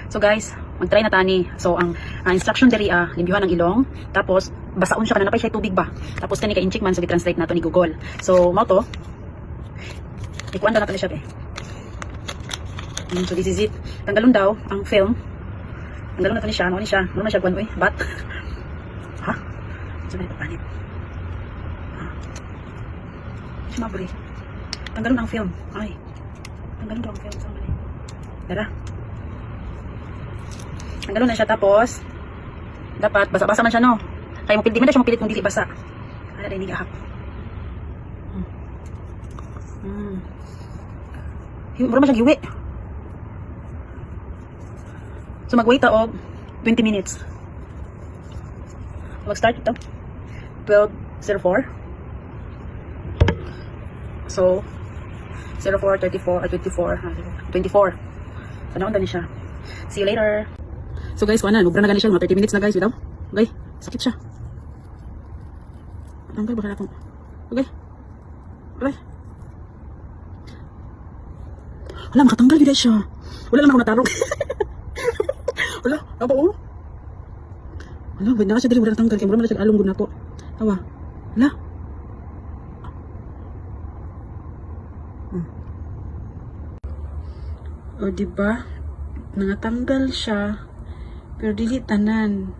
So guys, mag-try na tani. So ang instruction diri limbyuhan ang ilong, tapos basaon siya kana napay siya tubig ba. Tapos kani ka incheck man so gi-translate nato ni Google. So mao to. Ikuan daw nato ni siya be. So this is it. Tanggalon daw ang film. Tanggalon nato ni siya, ano ni siya? Ano man siya kuan oy? Bat. Ha? So na ito panit. Mabri. Tanggalon ang film. Ay. Tanggalon daw ang film sa mali. Dara. Tanggalon na siya tapos dapat basa-basa man siya no. Kaya mo pili man siya mapilit kung dili basa. Ala dai ni gahap. Mura man siya giwi. So mag-wait ta og 20 minutes. Mag-start ito. 12:04. So 04, 34, 24. So naundan ni siya. See you later. So guys, kuha na. Mubra na gani siya. Mga 30 minutes na guys. Bitaw. Okay. Sakit siya. Tanggal ba ka na akong. Okay. Okay. Wala, makatanggal yun siya. Wala naman ako natarong. Wala, apa o? Wala, wala na siya dali. Wala natanggal. Kaya mura na siya along gud na ko. Awa. Wala. O diba? Nangatanggal siya. Pero dili tanan.